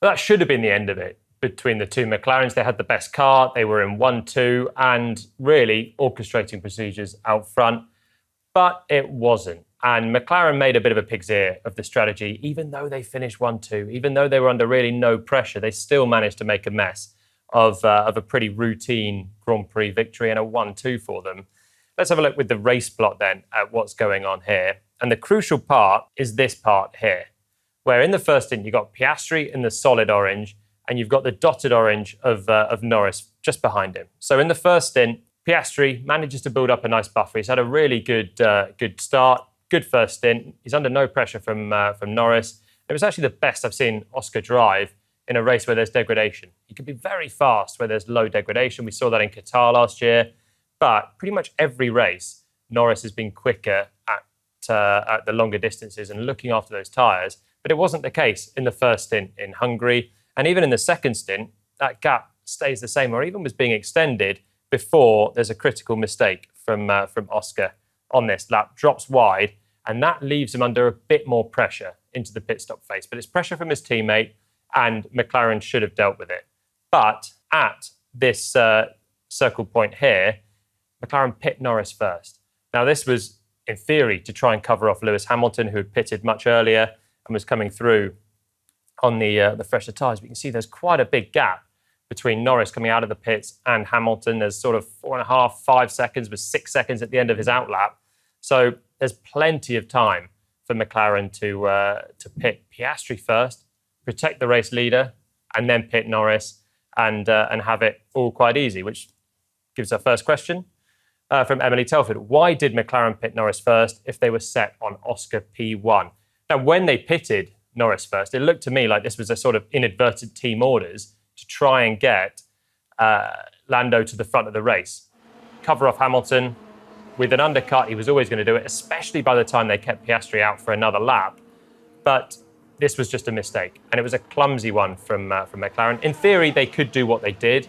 But that should have been the end of it between the two McLarens. They had the best car, they were in 1-2 and really orchestrating procedures out front. But it wasn't. And McLaren made a bit of a pig's ear of the strategy. Even though they finished 1-2, even though they were under really no pressure, they still managed to make a mess of a pretty routine Grand Prix victory and a 1-2 for them. Let's have a look with the race plot then at what's going on here. And the crucial part is this part here, where in the first stint, you've got Piastri in the solid orange, and you've got the dotted orange of Norris just behind him. So in the first stint, Piastri manages to build up a nice buffer. He's had a really good start, good first stint. He's under no pressure from Norris. It was actually the best I've seen Oscar drive in a race where there's degradation. He can be very fast where there's low degradation. We saw that in Qatar last year. But pretty much every race, Norris has been quicker at the longer distances and looking after those tyres. But it wasn't the case in the first stint in Hungary. And even in the second stint, that gap stays the same or even was being extended before there's a critical mistake from Oscar on this lap, drops wide, and that leaves him under a bit more pressure into the pit stop phase. But it's pressure from his teammate, and McLaren should have dealt with it. But at this circle point here, McLaren pit Norris first. Now, this was, in theory, to try and cover off Lewis Hamilton, who had pitted much earlier and was coming through on the fresher tyres. But you can see there's quite a big gap between Norris coming out of the pits and Hamilton. There's sort of 4.5, 5 seconds, with 6 seconds at the end of his outlap. So there's plenty of time for McLaren to pit Piastri first, protect the race leader, and then pit Norris and have it all quite easy, which gives our first question from Emily Telford. Why did McLaren pit Norris first if they were set on Oscar P1? Now, when they pitted Norris first, it looked to me like this was a sort of inadvertent team orders to try and get Lando to the front of the race. Cover off Hamilton. With an undercut, he was always going to do it, especially by the time they kept Piastri out for another lap. But this was just a mistake, and it was a clumsy one from McLaren. In theory, they could do what they did,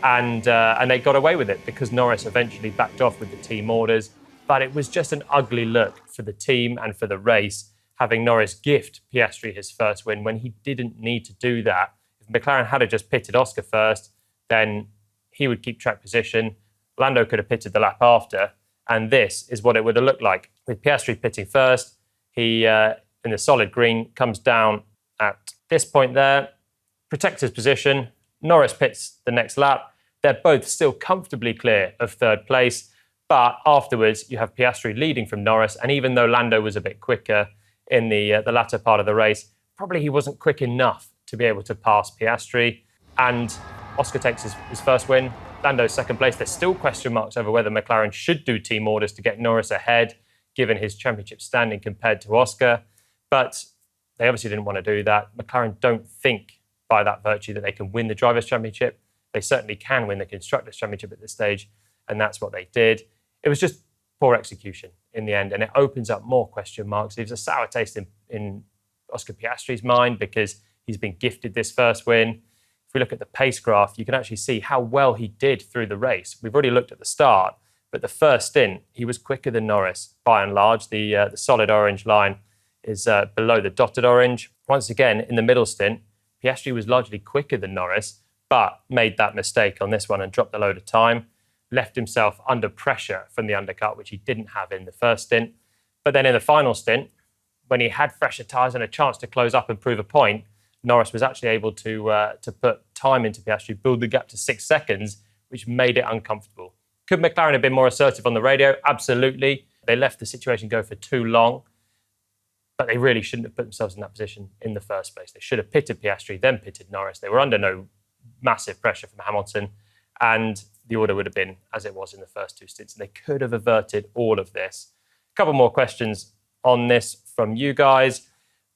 and they got away with it because Norris eventually backed off with the team orders. But it was just an ugly look for the team and for the race, having Norris gift Piastri his first win when he didn't need to do that. If McLaren had just pitted Oscar first, then he would keep track position. Lando could have pitted the lap after, and this is what it would have looked like. With Piastri pitting first, he, in the solid green, comes down at this point there, protects his position. Norris pits the next lap. They're both still comfortably clear of third place, but afterwards you have Piastri leading from Norris, and even though Lando was a bit quicker in the latter part of the race, probably he wasn't quick enough to be able to pass Piastri, and Oscar takes his first win. Lando's second place. There's still question marks over whether McLaren should do team orders to get Norris ahead, given his championship standing compared to Oscar. But they obviously didn't want to do that. McLaren don't think by that virtue that they can win the Drivers' Championship. They certainly can win the Constructors' Championship at this stage, and that's what they did. It was just poor execution in the end, and it opens up more question marks. It was a sour taste in Oscar Piastri's mind because he's been gifted this first win. If we look at the pace graph, you can actually see how well he did through the race. We've already looked at the start, but the first stint, he was quicker than Norris by and large. The solid orange line is below the dotted orange. Once again, in the middle stint, Piastri was largely quicker than Norris, but made that mistake on this one and dropped a load of time, left himself under pressure from the undercut, which he didn't have in the first stint. But then in the final stint, when he had fresher tyres and a chance to close up and prove a point, Norris was actually able to put time into Piastri, build the gap to 6 seconds, which made it uncomfortable. Could McLaren have been more assertive on the radio? Absolutely. They left the situation go for too long, but they really shouldn't have put themselves in that position in the first place. They should have pitted Piastri, then pitted Norris. They were under no massive pressure from Hamilton, and the order would have been as it was in the first two stints. They could have averted all of this. A couple more questions on this from you guys.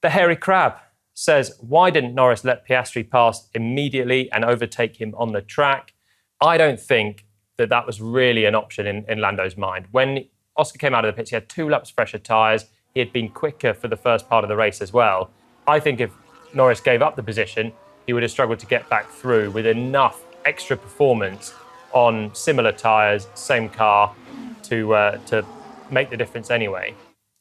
The Hairy Crab says, why didn't Norris let Piastri pass immediately and overtake him on the track? I don't think that was really an option in Lando's mind. When Oscar came out of the pits, he had 2 laps fresher tyres. He had been quicker for the first part of the race as well. I think if Norris gave up the position, he would have struggled to get back through with enough extra performance on similar tyres, same car, to make the difference anyway.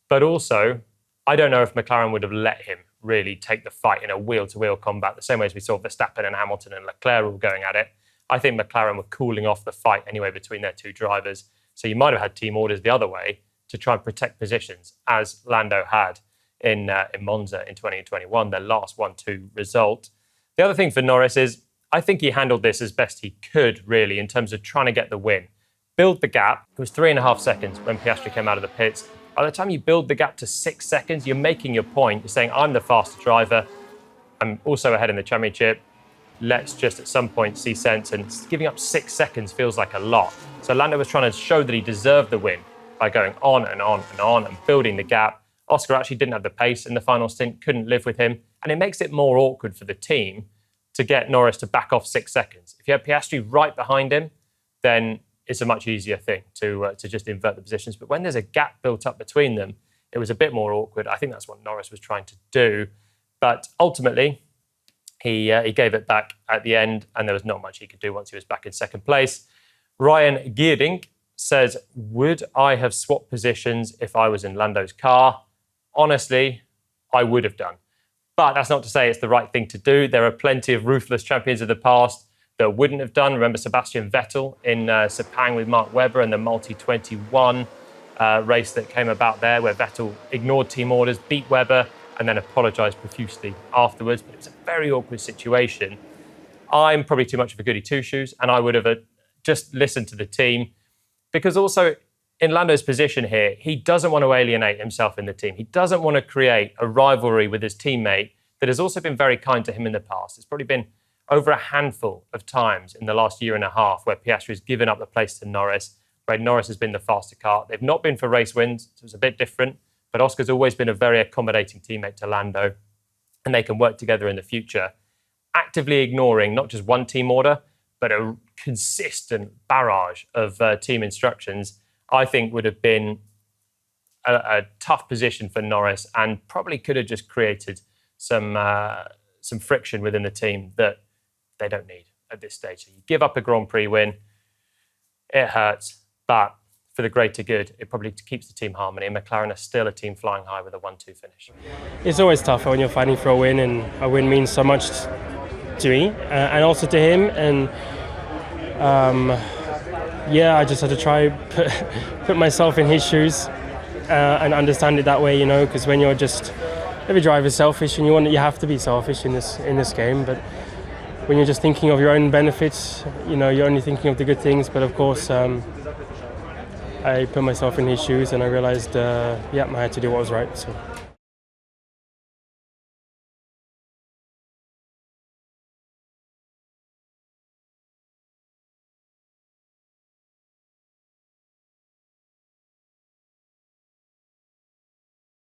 But also, I don't know if McLaren would have let him really take the fight in a wheel-to-wheel combat, the same way as we saw Verstappen and Hamilton and Leclerc all going at it. I think McLaren were cooling off the fight anyway between their two drivers. So you might have had team orders the other way to try and protect positions, as Lando had in Monza in 2021, their last 1-2 result. The other thing for Norris is, I think he handled this as best he could, really, in terms of trying to get the win. Build the gap. It was 3.5 seconds when Piastri came out of the pits. By the time you build the gap to 6 seconds, you're making your point. You're saying, I'm the faster driver. I'm also ahead in the championship. Let's just at some point see sense. And giving up 6 seconds feels like a lot. So Lando was trying to show that he deserved the win by going on and on and on and building the gap. Oscar actually didn't have the pace in the final stint, couldn't live with him. And it makes it more awkward for the team to get Norris to back off 6 seconds. If you have Piastri right behind him, then it's a much easier thing to just invert the positions. But when there's a gap built up between them, it was a bit more awkward. I think that's what Norris was trying to do. But ultimately, he gave it back at the end, and there was not much he could do once he was back in second place. Ryan Geerdink says, would I have swapped positions if I was in Lando's car? Honestly, I would have done. But that's not to say it's the right thing to do. There are plenty of ruthless champions of the past that wouldn't have done. Remember Sebastian Vettel in Sepang with Mark Webber and the Multi-21 race that came about there, where Vettel ignored team orders, beat Webber, and then apologised profusely afterwards. But it was a very awkward situation. I'm probably too much of a goody two-shoes, and I would have just listened to the team. Because also, in Lando's position here, he doesn't want to alienate himself in the team. He doesn't want to create a rivalry with his teammate that has also been very kind to him in the past. It's probably been over a handful of times in the last year and a half where Piastri has given up the place to Norris, where Norris has been the faster car. They've not been for race wins, so it's a bit different. But Oscar's always been a very accommodating teammate to Lando, and they can work together in the future. Actively ignoring not just one team order, but a consistent barrage of team instructions, I think would have been a tough position for Norris, and probably could have just created some friction within the team that they don't need at this stage. So you give up a Grand Prix win, it hurts, but for the greater good, it probably keeps the team harmony. And McLaren are still a team flying high with a 1-2 finish. It's always tough when you're fighting for a win, and a win means so much to me and also to him. And I just had to try put myself in his shoes and understand it that way, because when you're just, every driver's selfish, and you have to be selfish in this game. But when you're just thinking of your own benefits, you're only thinking of the good things. But of course, I put myself in his shoes, and I realized, I had to do what was right. So.